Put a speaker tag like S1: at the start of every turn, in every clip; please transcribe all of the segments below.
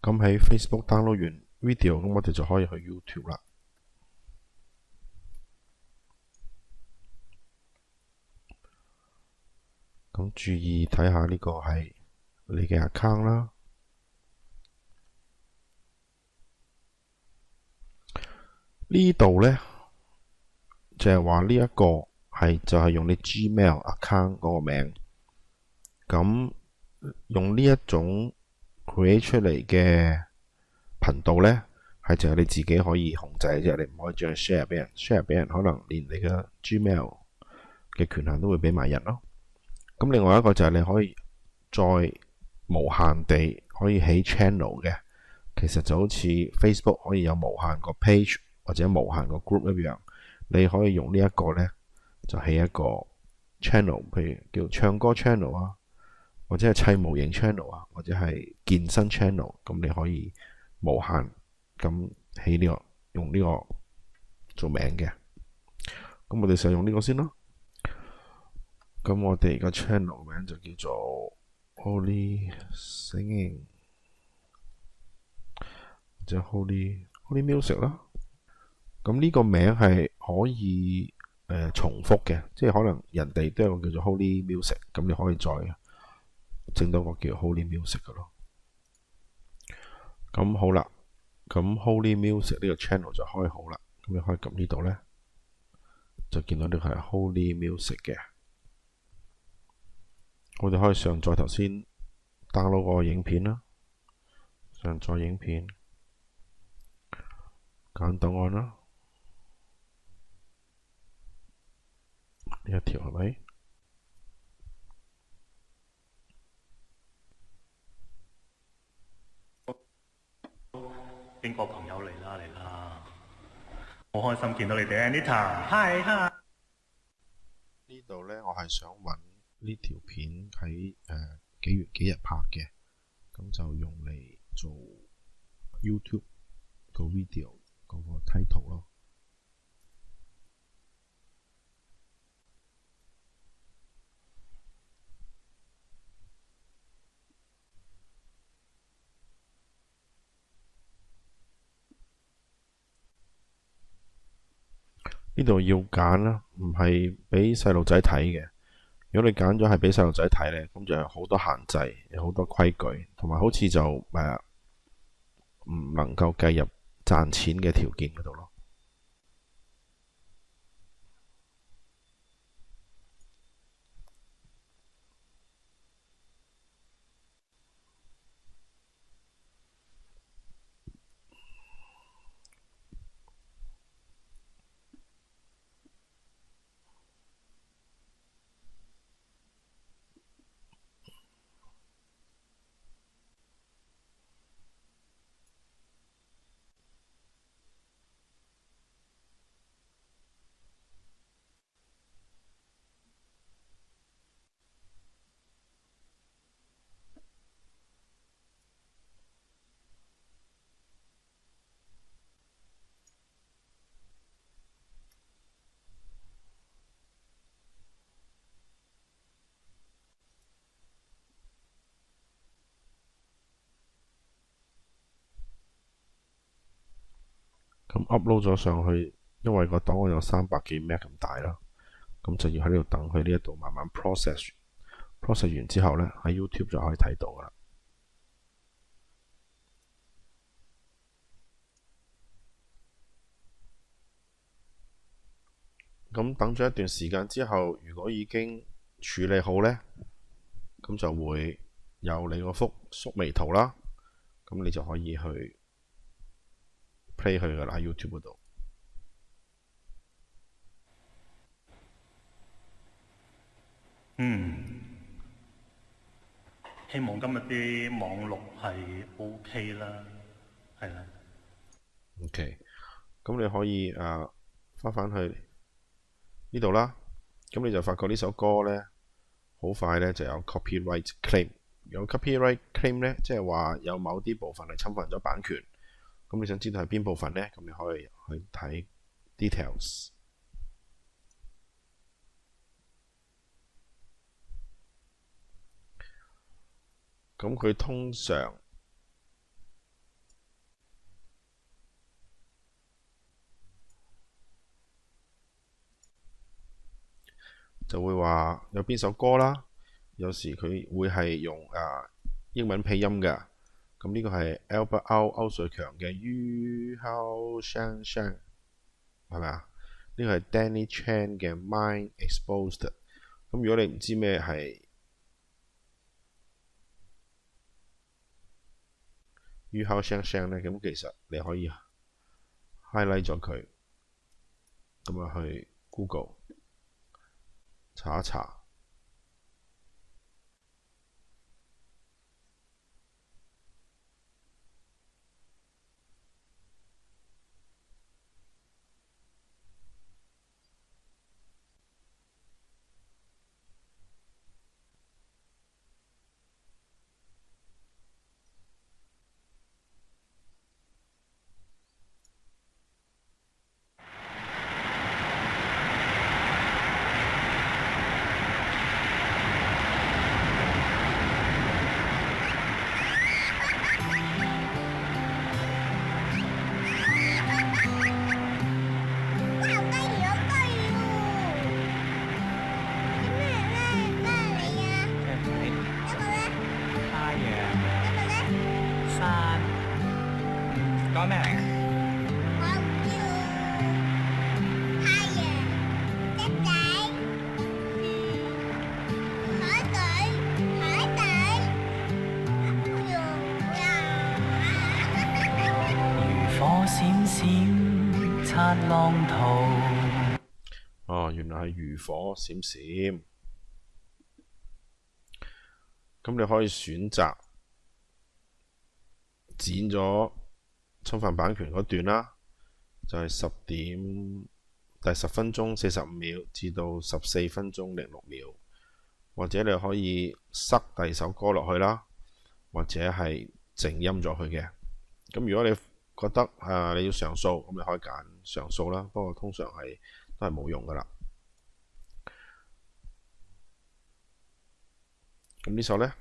S1: 咁喺 Facebook download 完 video，咁我哋就可以去 YouTube 啦。咁注意睇下呢個係你嘅 account 啦。呢度呢，就係話呢一個就係用你 Gmail account 嗰個名。咁用呢一種 create 出嚟嘅頻道呢，係就係你自己可以控制嘅啫，你唔可以將佢 share 俾人。share 俾人可能連你嘅 Gmail 嘅權限都會俾埋人咯。咁另外一個就係你可以再無限地可以起 channel 嘅，其實就好似 Facebook 可以有無限個 page 或者無限個 group 一樣，你可以用呢一個呢，就起一個 channel， 譬如叫唱歌 channel 啊，或者係砌模型 channel 啊，或者係健身 channel， 咁你可以無限咁起呢個用呢個做名嘅。咁我哋就用呢個先啦。咁我哋個 channel 名就叫做 Holy Singing， 或者 Holy Music 啦。咁呢個名係可以重複嘅，即係可能人哋都有個叫做 Holy Music， 咁你可以再整到個叫 Holy Music 嘅咯。咁好啦，咁 Holy Music 呢個 channel 就開好啦。咁你可以撳呢度呢，就見到呢個係 Holy Music 嘅。我哋可以上載頭先 download 個影片啦，上載影片，揀檔案啦，呢一條係咪？
S2: 邊個朋友嚟啦嚟啦，好開心見到你哋 Anita，hi hi。
S1: 呢度呢，我係想揾呢條片喺幾月幾日拍嘅，咁就用嚟做 YouTube 個 video 嗰個 title 咯。呢度要揀啦，唔係俾細路仔睇嘅。如果你揀咗係俾細路仔睇呢，咁就有好多限制，有好多規矩，同埋好似就唔能夠計入賺錢嘅條件嗰度咯。咁 upload 咗上去，因為個檔案有300幾 MB 咁大啦，咁就要喺呢度等佢呢一度慢慢 process 完之後呢，喺 YouTube 就可以睇到噶啦。咁等咗一段時間之後，如果已經處理好呢，咁就會有你嗰幅縮微圖啦，咁你就可以去 play 佢噶啦，喺 YouTube 嗰度。
S2: 希望今日啲網絡係 OK 啦，係啦。
S1: OK，咁你可以返去呢度啦。咁你就發覺呢首歌呢，好快呢就有 copyright claim。有 copyright claim 呢，即係話有某啲部分係侵犯咗版權。咁你想知道係邊部分呢？咁你可以去睇 details。咁佢通常就會話有邊首歌啦。有時佢會係用英文配音嘅。咁呢個係 Albert 歐瑞強嘅於後聲聲，係咪啊？呢個係 Danny Chan 嘅 Mind Exposed。咁如果你唔知咩係於後聲聲呢，咁其實你可以 highlight 咗佢，咁啊去 Google 查一查。
S3: 講咩嚟？
S4: 我要太陽、隻仔、海底、海底，
S3: 漁火閃閃擦浪濤。
S1: 哦，原來係漁火閃閃。咁你可以選擇剪咗侵犯版權嗰段啦，就係第10分鐘45秒至到14分鐘06秒，或者你可以塞第二首歌落去啦，或者係靜音咗佢嘅。咁如果你覺得你要上訴，咁你可以揀上訴啦，不過通常都係冇用噶啦。咁呢首呢，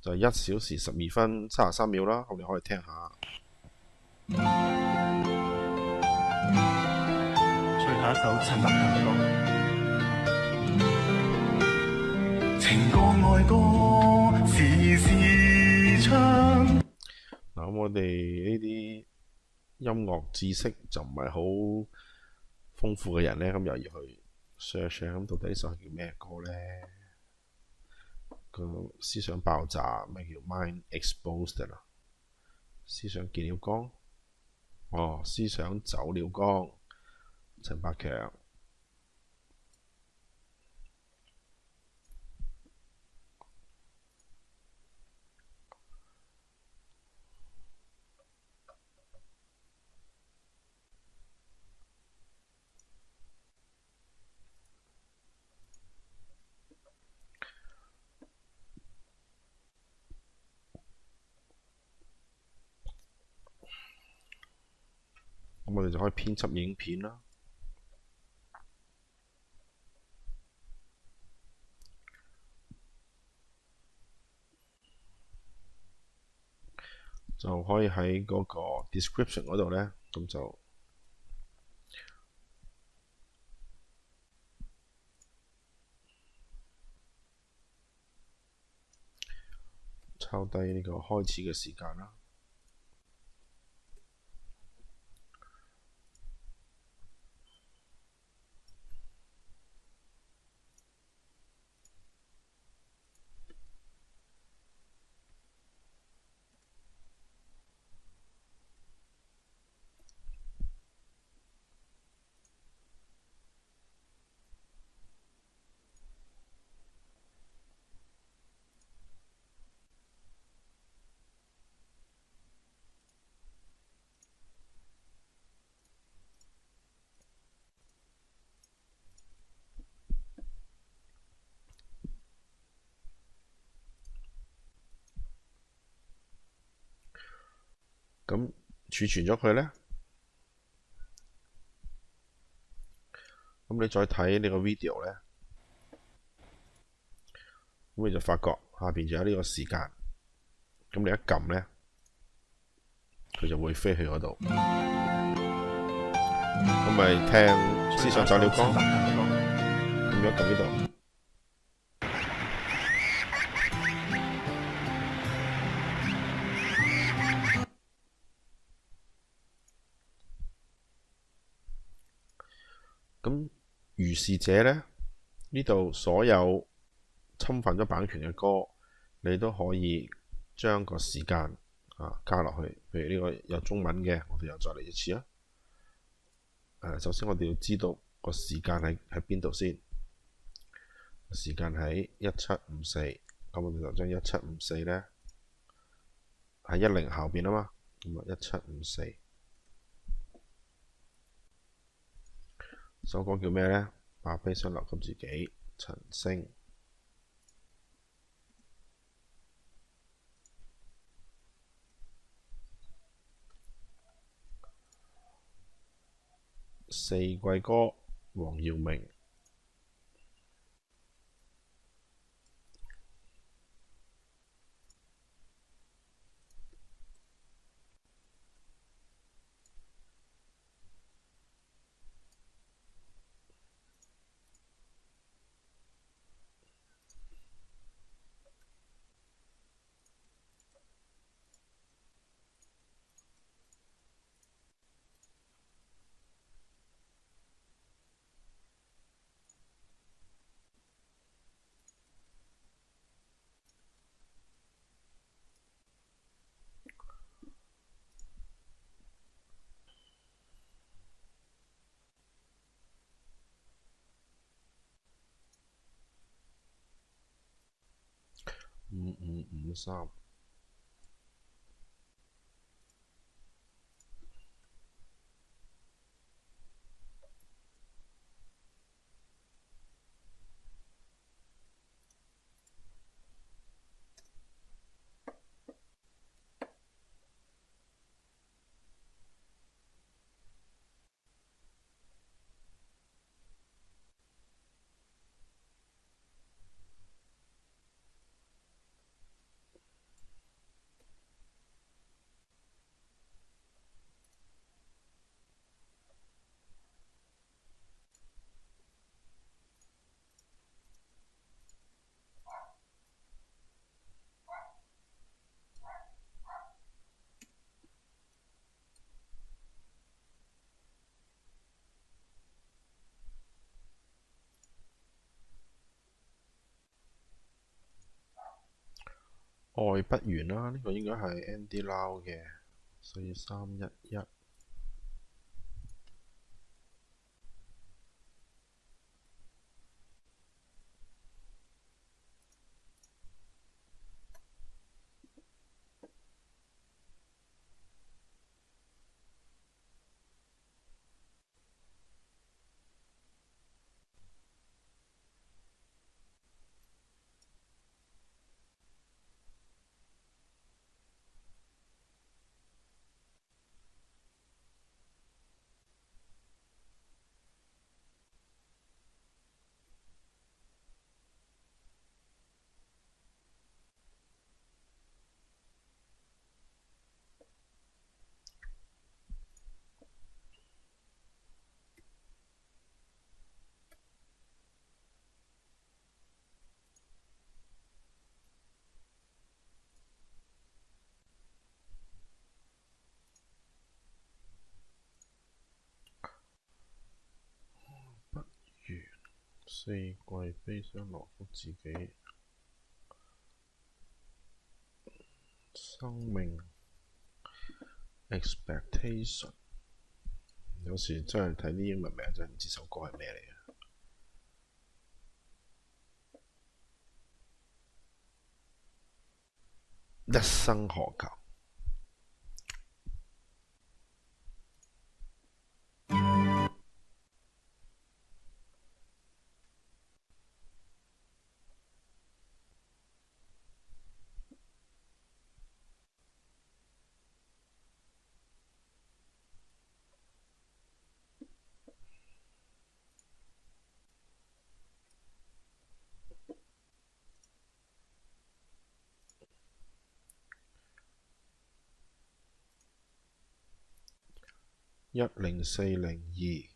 S1: 就係1小時12分33秒啦，我哋可以聽下。
S2: 最後一首陳百強嘅歌，情歌愛歌時時唱。
S1: 嗱，咁我哋呢啲音樂知識就唔係好豐富嘅人呢，咁又要去 search 咁到底呢首係叫咩歌呢？個思想爆炸，咩叫 Mind Exposed 啦？思想見了光，思想走了光，陳百強。咁我哋就可以編輯影片啦。就可以喺嗰個 description 嗰度呢，咁就抄低呢個開始嘅時間啦。咁儲存咗佢呢，咁你再睇呢個 video 呢，咁你就發覺下邊就有呢個時間，咁你一撳呢，佢就會飛去嗰度。咁咪聽思想找了歌，咁樣撳呢度。咁如是者呢，呢度所有侵犯咗版權嘅歌，你都可以將個時間加落去。譬如呢個有中文嘅，我哋又再嚟一次啊。首先我哋要知道個時間喺邊度先。時間喺1754，咁我哋就將1754呢喺10後邊啊嘛。咁啊1754。首歌叫咩呢？把悲傷留給自己，陳星。四季歌，黃耀明。5553。愛不完啦，呢個應該係 Andy Lau 嘅4311。四季悲傷留給自己，生命 expectation。有時真係睇啲英文名真係唔知首歌係咩嚟嘅。一生何求？ 10402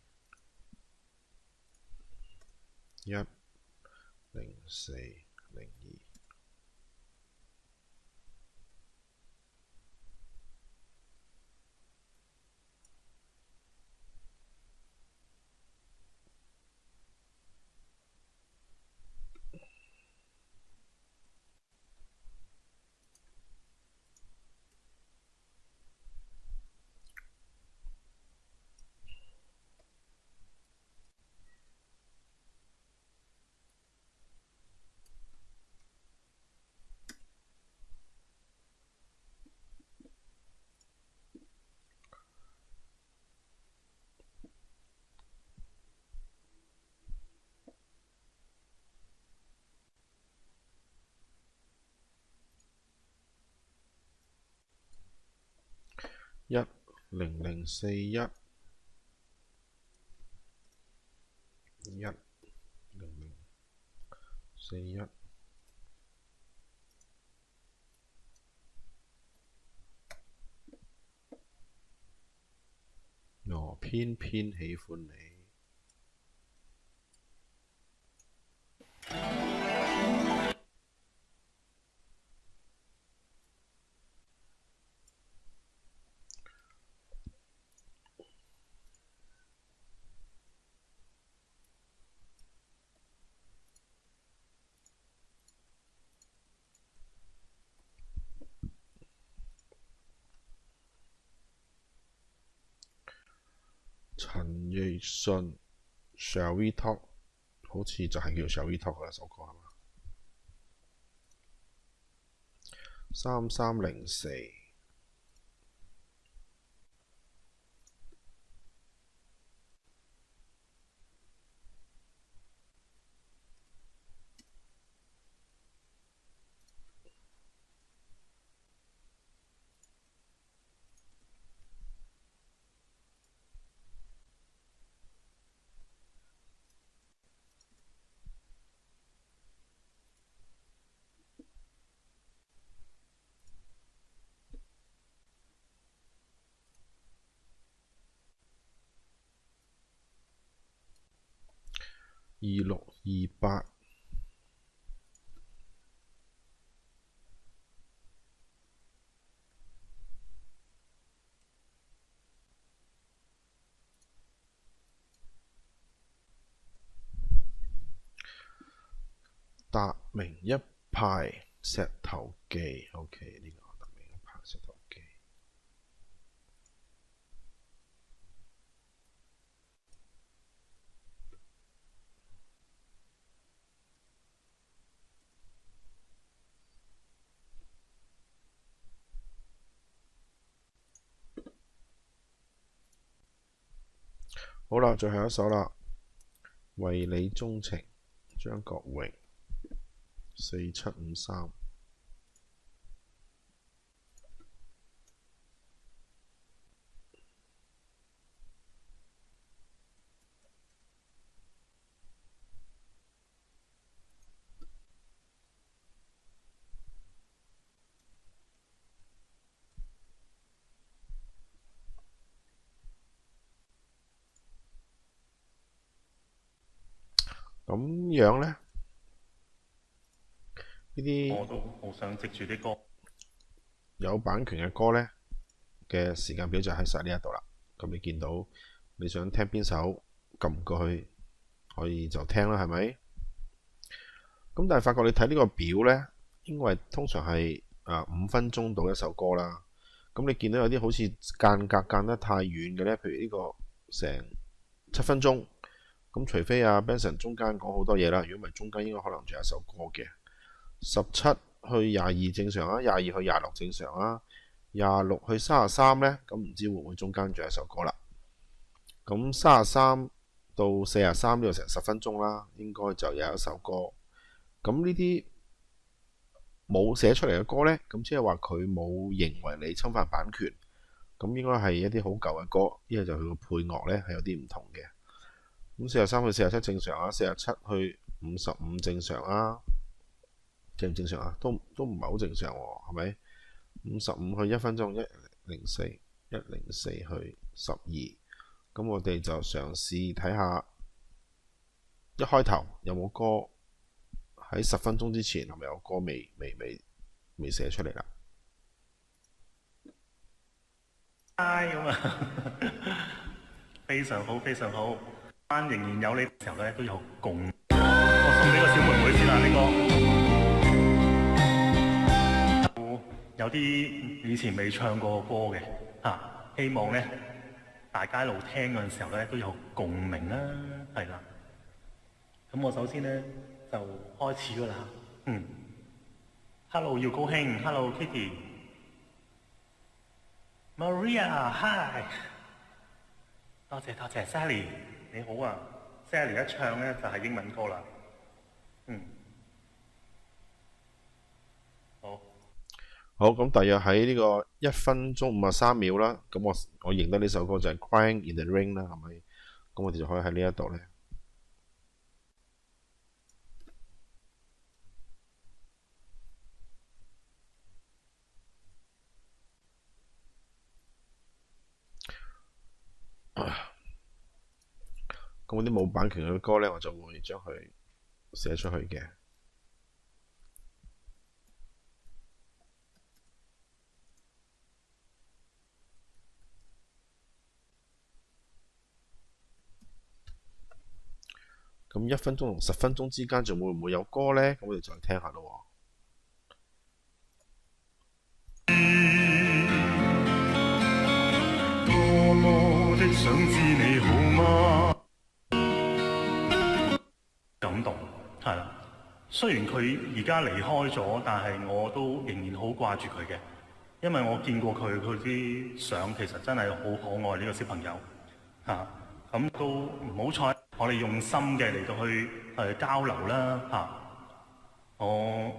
S1: 10402。10041 10041。我偏偏喜歡你。陳奕迅 Shall We Talk 好似就係叫 Shall We Talk 嗰首歌係嘛？3304。2628。達明一派石頭記 ，OK 呢個達明一派石頭記。好啦，最後一首啦，為你鍾情，張國榮4753。咁樣呢，呢啲
S2: 我都好想藉住啲歌
S1: 有版權嘅歌呢嘅時間表就喺晒呢一度啦。咁你見到你想聽邊首，撳過去可以就聽啦，係咪？咁但係發覺你睇呢個表呢，因為通常係5分鐘到一首歌啦。咁你見到有啲好似間隔間得太遠嘅呢，譬如呢個成7分鐘。咁除非Benson 中間講好多嘢啦，如果唔係中間應該可能仲有一首歌嘅。17去22正常啊，22去26正常啊，26去33呢，咁唔知會唔會中間仲有一首歌啦？咁33到43呢度成10分鐘啦，應該就有一首歌。咁呢啲冇寫出嚟嘅歌呢，咁即係話佢冇認為你侵犯版權，咁應該係一啲好舊嘅歌，因為就佢個配樂呢係有啲唔同嘅。咁43去47正常啊，47去55正常啊，正唔正常啊？都唔係好正常喎，係咪？55去1分鐘，104去12，咁我哋就嘗試睇下一開頭有冇歌，喺10分鐘之前係咪有歌未寫出嚟啦？
S2: 咁啊，非常好，非常好。班仍然有你嘅時候咧，都有共。我送俾個小妹妹先啦，呢個有啲以前未唱過歌嘅希望咧大家一路聽嗰陣時候咧都有共鳴啦，係啦。咁我首先咧就開始㗎啦。Hello 要高興 ，Hello Kitty。Maria，hi， 多謝 Sally， 你好啊 ，Sally 一唱咧就係英文歌啦，
S1: 好，咁大約喺呢個1分鐘53秒啦，咁我認得呢首歌就係 Crying in the Rain 啦，係咪？咁我哋就可以喺呢一度咧。咁嗰啲冇版權嘅歌呢，我就會將佢寫出去嘅。咁1分鐘同10分鐘之間仲會唔會有歌呢？咁我哋再聽下咯。
S2: 多麼的想知你好嗎？感動係啦，雖然佢而家離開咗，但係我都仍然好掛住佢嘅，因為我見過佢啲相，其實真係好可愛呢個小朋友咁都唔好彩，我哋用心嘅嚟到去交流啦我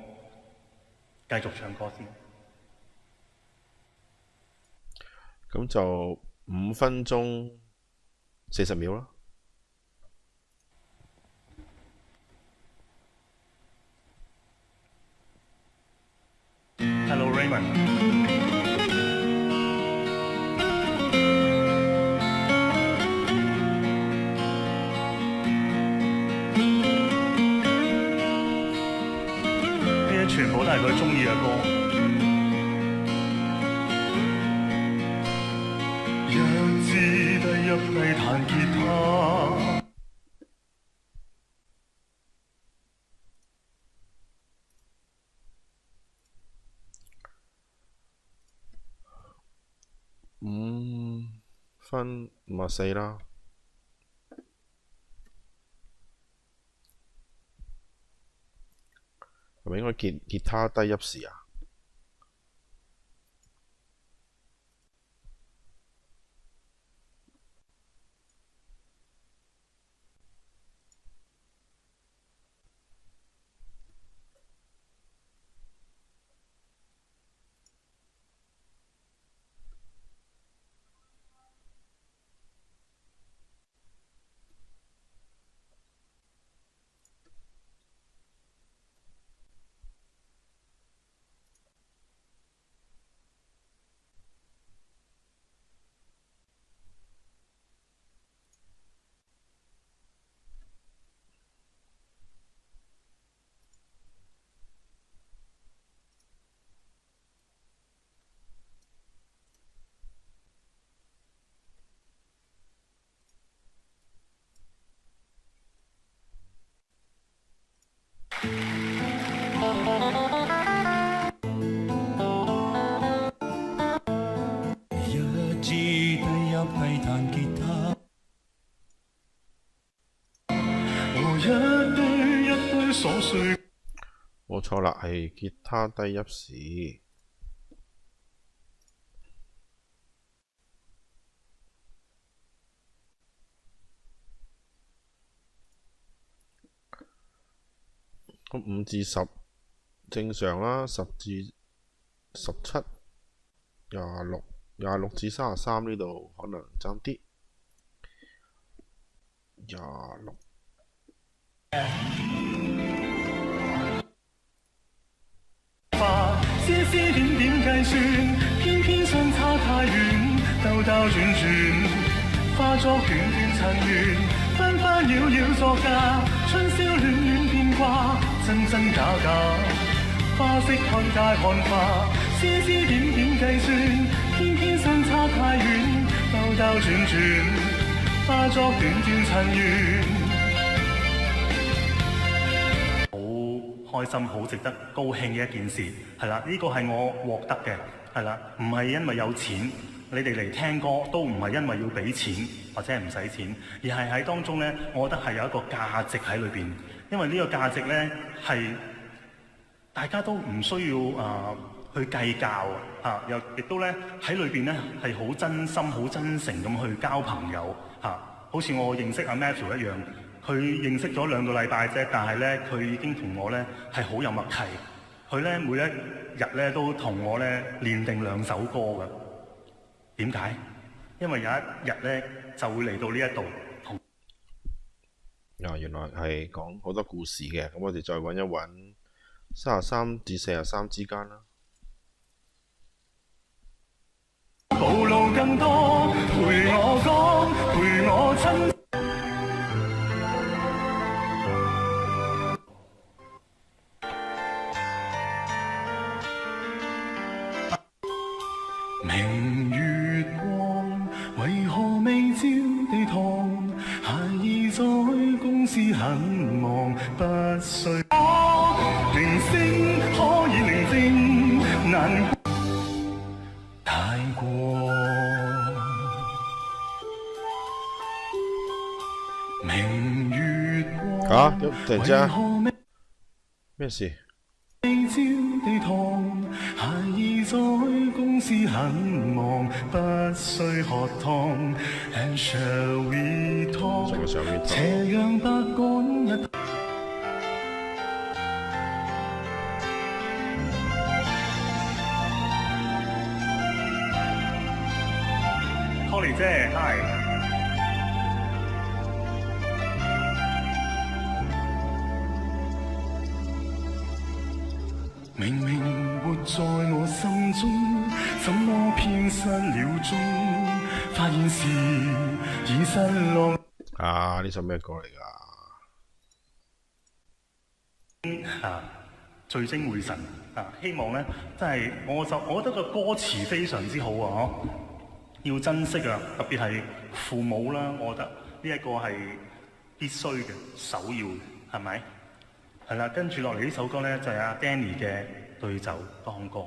S2: 繼續唱歌先。
S1: 咁就5分鐘40秒啦。
S2: Hello Raymond。全部都係佢中意嘅歌。一支低一低彈吉他。
S1: 5分54啦。係咪應該吉他低一時啊？
S3: 一支低音低彈吉他，
S2: 和一堆瑣碎。
S1: 冇錯啦，係吉他低一時。咁5至10正常啦，10至17、26至33呢度可能爭啲。26。
S2: 絲絲點點計算，偏偏相差太遠，兜兜轉轉，化作段段塵緣，紛紛擾擾作假，春宵暖暖變卦，真真假假。花式看界看化，絲絲點點計算，偏偏相差太遠，兜兜轉轉，化作段段塵緣。好開心，好值得高興嘅一件事，係啦，呢個係我獲得嘅，係啦，唔係因為有錢，你哋嚟聽歌都唔係因為要俾錢或者係唔使錢，而係喺當中呢，我覺得係有一個價值喺裏邊，因為呢個價值呢，係大家都唔需要去計較又亦都咧喺裏邊咧係好真心、好真誠咁去交朋友好似我認識阿 Matthew 一樣，佢認識咗2個禮拜啫，但係咧佢已經同我咧係好有默契，佢咧每一日咧都同我咧練定2首歌㗎。點解？因為有一日咧就會嚟到呢一度同。
S1: 原來係講好多故事嘅，咁我哋再揾一揾33至43之間啦。
S2: 暴露更多，陪我講，陪我親。明月光，為何未照地堂？孩兒在公司很忙，不需鈴聲可以寧靜，難太過。明月光，
S1: 突然之間咩事？
S2: 未照地堂，孩兒在公司很忙，不需喝湯。And shall we talk？ 斜陽白趕一。Holly 姐 ，Hi。明明活在我心中，怎麼偏失了蹤？發現時已失落。
S1: 呢首咩歌嚟㗎？
S2: 聚精會神希望咧，真係我覺得個歌詞非常之好要珍惜特別係父母啦，我覺得呢一個係必須嘅、首要嘅，係咪？係啦，跟住落嚟呢首歌咧就係阿 Danny 嘅《對酒當歌》。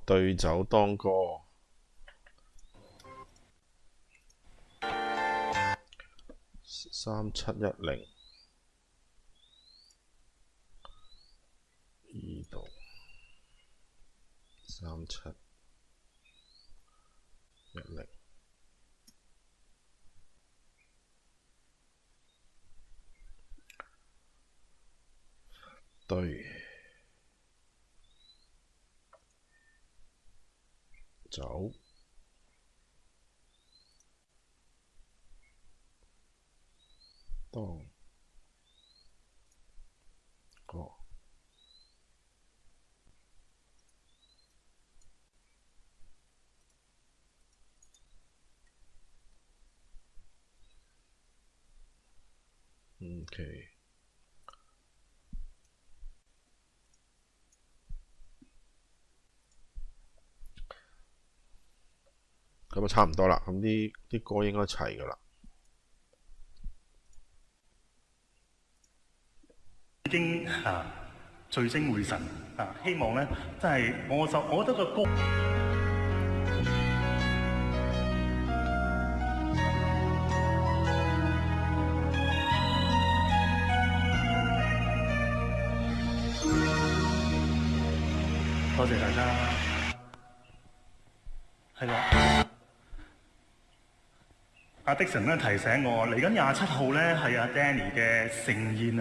S1: 對酒當歌。3710呢度3710。對酒當歌。OK。咁差唔多啦，咁啲歌應該齊㗎啦。
S2: 已經聚精會神希望咧，真係我覺得個歌。多謝大家。係啦。阿迪神咧提醒我，嚟緊27號咧係阿 Danny 嘅盛宴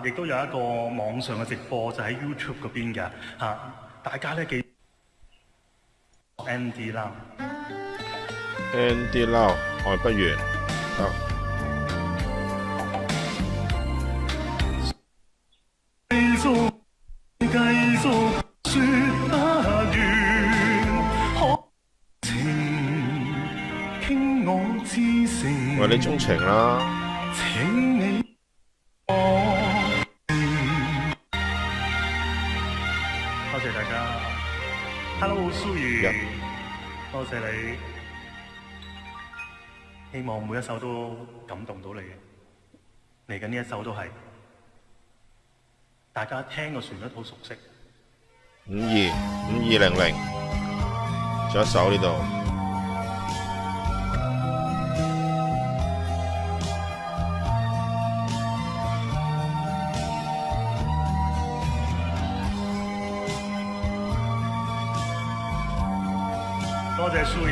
S2: 亦都有一個網上嘅直播，就喺 YouTube 嗰邊嘅大家咧記 Andy
S1: Lau。Andy Lau， 愛不完。
S2: 繼續説不完，可情傾我。
S1: 為你鍾情啦。
S2: 請你多謝大家。Hello， 蘇如，多謝你。希望每一首都感動到你。嚟緊呢一首都係，大家聽個旋律好熟悉。
S1: 5200，仲有一首呢度。
S2: 多謝蘇怡。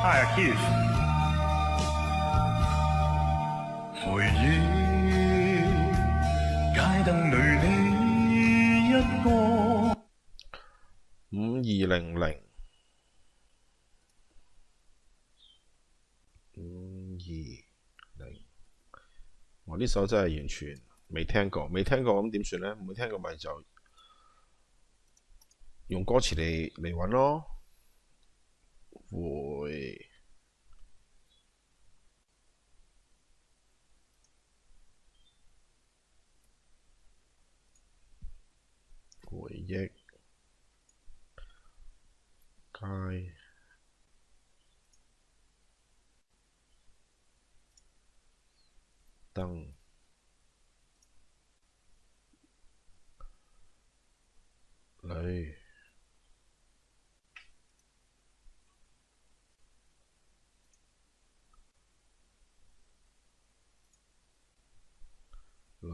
S2: Hi Keith。回憶街燈裏你一個。
S1: 5200，5200，我呢首真係完全未聽過，咁點算呢？唔會聽過咪就用歌詞嚟揾咯。回憶街燈裏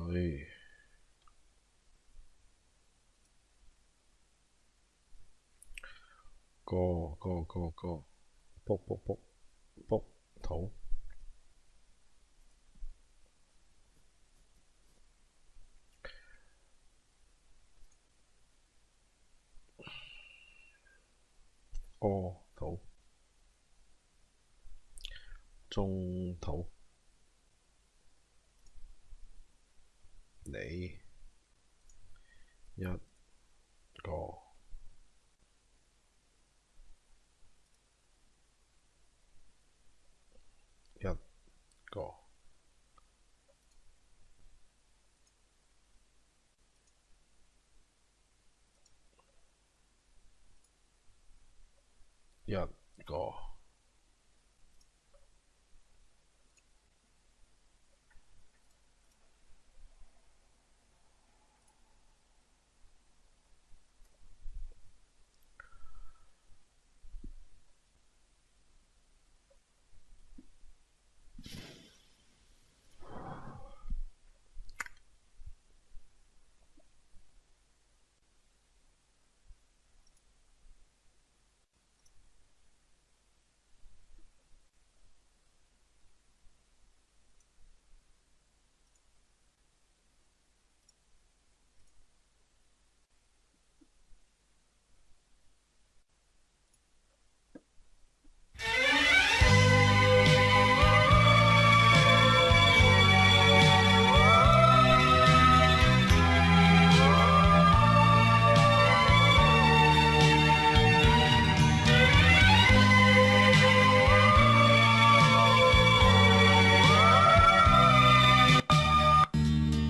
S1: 個卜土土中土你一個一個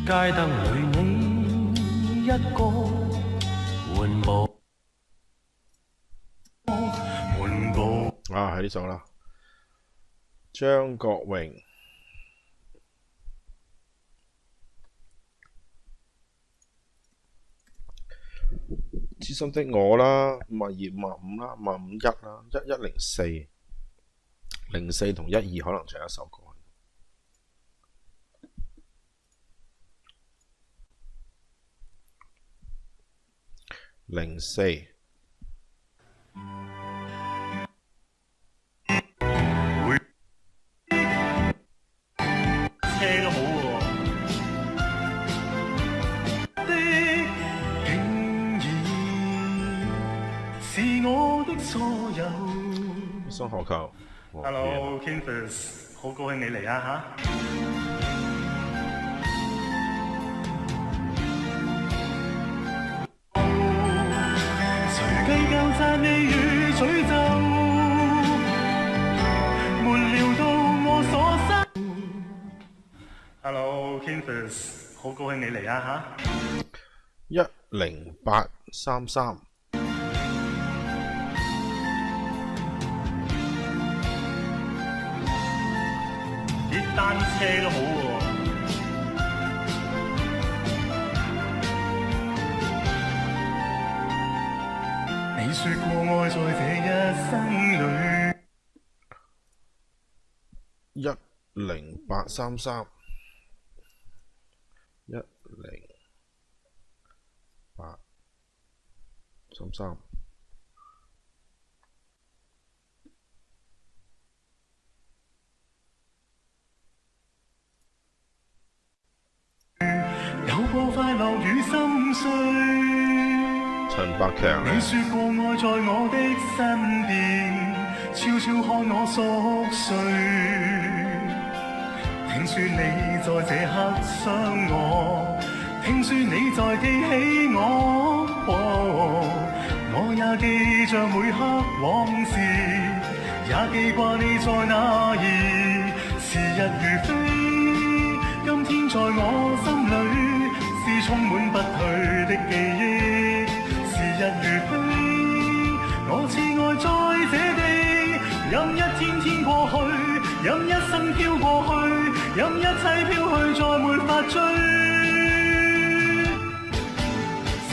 S3: 街燈裏你一個緩步
S1: 係呢首啦，張國榮。知心的我啦，52、55啦，55、1啦，1104、04同12可能仲有一首歌。04
S2: 車都好喎。的竟然是我的所有。
S1: 宋何求
S2: Hello Kinfus， 好高興你嚟啊嚇！誰計較讚美與詛咒， Snippers， 好高興你嚟啊
S1: 10833。
S2: 啲單車都好喎。你說過愛在這一生裏。
S1: 10833。10833。
S2: 有過快樂與心碎。
S1: 陳百強
S2: 你說過愛在我的身邊，悄悄看我熟睡。聽說你在這刻想我，聽說你在記起我。我也記着每刻往事，也記掛你在哪兒。時日如飛，今天在我心裏是充滿不退的記憶。時日如飛，我似愛在這地，任一天天過去，任一生飄過去，任一切飄去，再沒法追。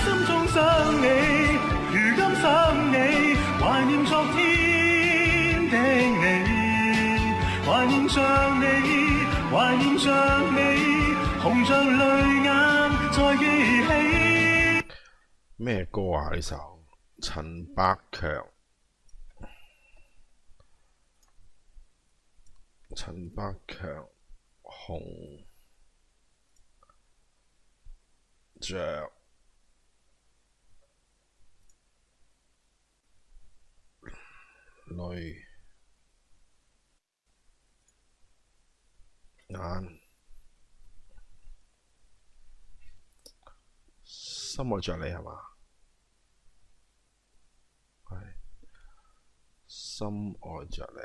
S2: 心中想你，如今想你，懷念昨天的你，懷念着你，懷念着你，紅着淚眼再記起。
S1: 咩歌啊？呢首陳百強。陳百強紅着淚眼，心愛着你係嘛？係心愛着你。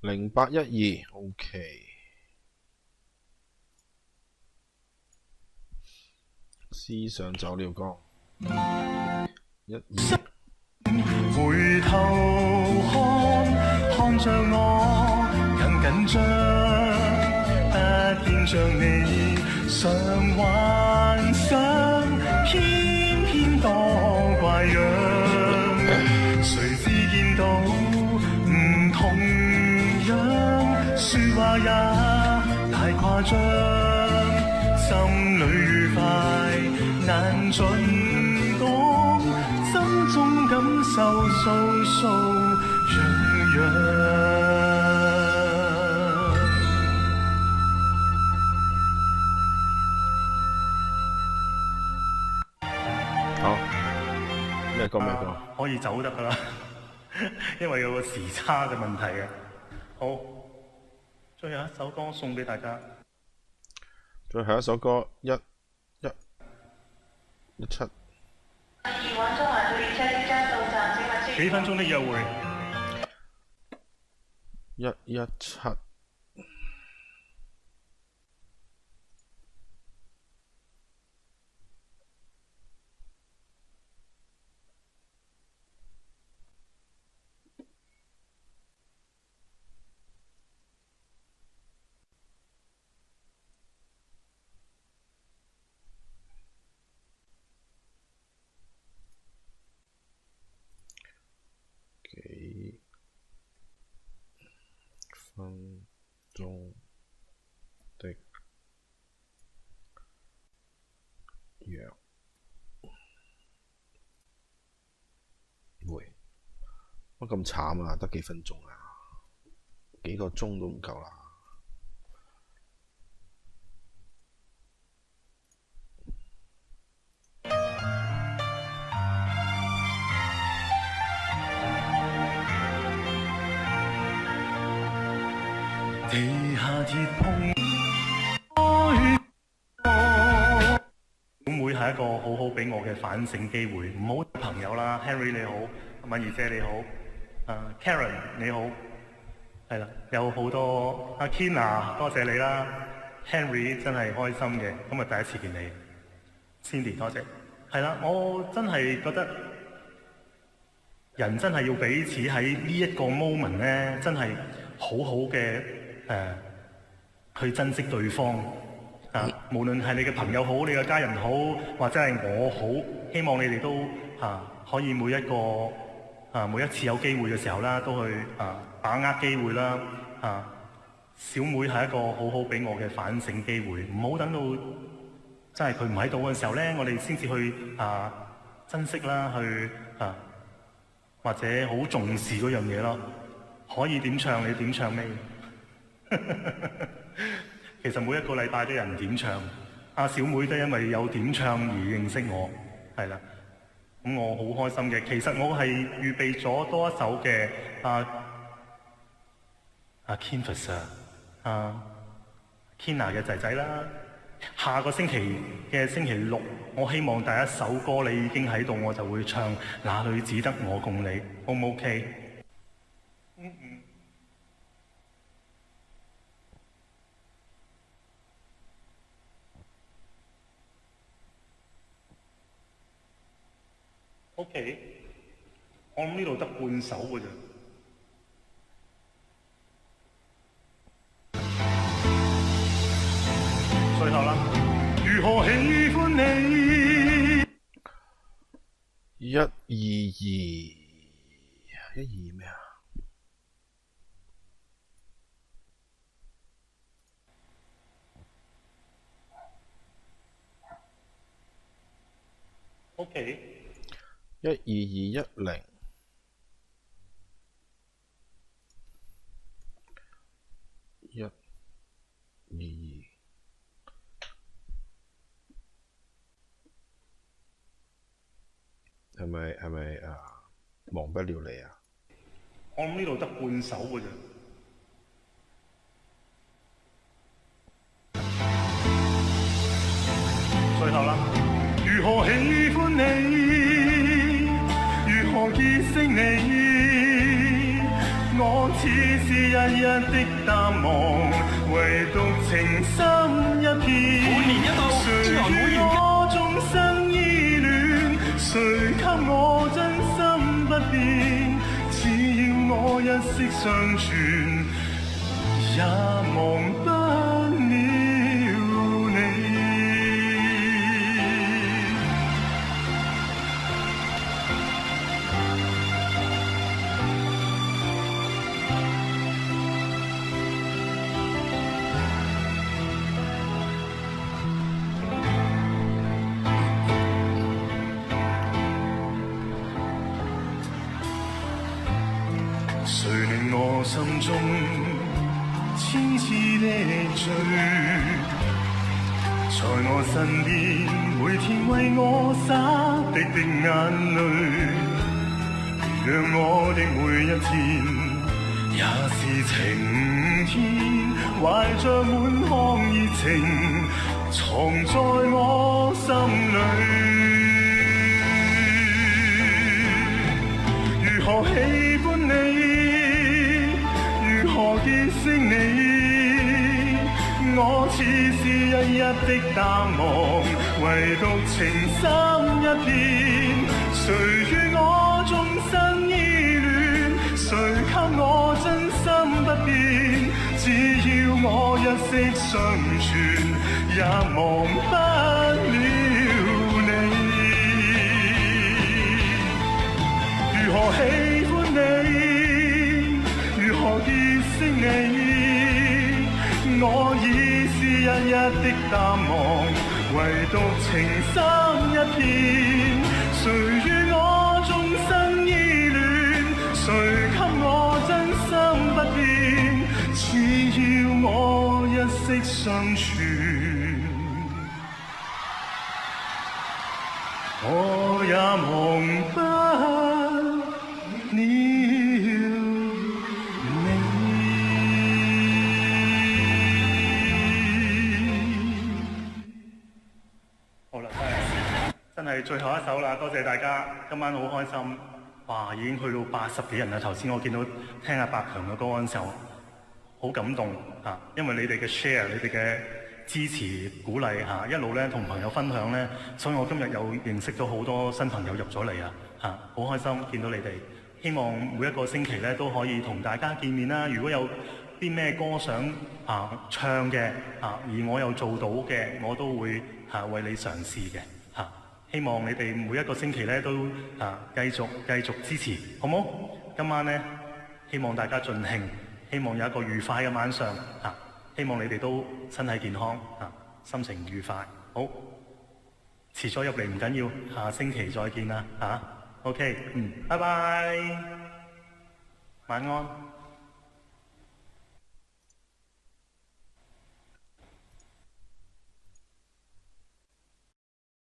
S1: 0812 OK。思想走了光。12。
S2: 回頭看着我更緊張，不見着你常幻想，偏偏多怪樣。誰知見到唔同樣，説話也太誇張，心裏愉快難盡講，心中感受訴訴樣樣。
S1: 好，咩歌咩歌？
S2: 可以走得㗎啦，因為有個時差嘅問題嘅。好，最後一首歌送俾大家。
S1: 最後一首歌17。
S2: 幾分鐘的約會。
S1: 117。幾分鐘的約會，乜咁慘啊？得幾分鐘啊？幾個鐘都唔夠啦。
S2: 地下鐵碰會唔會係一個好好俾我嘅反省機會？唔好朋友啦，Henry 你好，敏儀姐你好，Karen 你好，係啦，有好多阿 Kina 多謝你啦 ，Henry 真係開心嘅，今日第一次見你 ，Cindy 多謝，係啦，我真係覺得人真係要彼此喺呢一個 moment 咧，真係好好嘅去珍惜對方。無論係你嘅朋友好，你嘅家人好，或者係我好，希望你哋都可以每一次有機會嘅時候啦，都去把握機會啦。小妹係一個好好俾我嘅反省機會，唔好等到真係佢唔喺度嘅時候咧，我哋先至去珍惜啦，去或者好重視嗰樣嘢咯。可以點唱你點唱咩？其實每一個禮拜都有人點唱，阿小妹都因為有點唱而認識我，係啦，咁我好開心嘅。其實我係預備咗多一首嘅Canvas Kina 嘅仔仔啦。下個星期嘅星期六，我希望第一首歌你已經喺度，我就會唱哪裏只得我共你，好唔 OK？OK， 我諗呢度得半首嘅啫。最後啦，如何喜歡你
S1: ？122咩啊
S2: ？OK。
S1: 12210122係咪忘不了你啊？
S2: 我諗呢度得半首嘅啫。最後啦，如何喜歡你，如何結識你，我似是日日的淡忘，唯獨情深一片。每年一度，誰與我終生依戀，誰給我真心不變，只要我一息尚存，也忘不了你。誰令我心中痴痴的醉，在我身邊每天為我灑滴滴眼淚，讓我的每一天也是晴天，懷着滿腔熱情藏在我心裏，如何喜歡你，如何結識你，我似是日日的淡忘，唯獨情深一片，誰與我終生依戀，誰給我真心不變，只要我一息尚存，也忘不了你。如何喜歡你，如何結識你，我已是日日的淡忘，唯獨情深一片，誰與我終生依戀，誰給我真心不變，只要我一息尚存，我也忘不了你。真係最後一首啦，多謝大家，今晚好開心。哇，已經去到80幾人啦！頭先我見到聽阿百強嘅歌嗰陣時候，好感動啊！因為你哋嘅 share， 你哋嘅支持鼓勵嚇，一路咧同朋友分享咧，所以我今日又認識咗好多新朋友入咗嚟啊！嚇，好開心見到你哋。希望每一個星期咧都可以同大家見面啦。如果有啲咩歌想唱嘅而我又做到嘅，我都會為你嘗試嘅嚇。希望你哋每一個星期咧都繼續支持，好冇？今晚咧希望大家盡興，希望有一個愉快嘅晚上嚇。希望你哋都身體健康心情愉快。好，遲咗入嚟唔緊要，下星期再見啦嚇。OK，拜拜，晚安。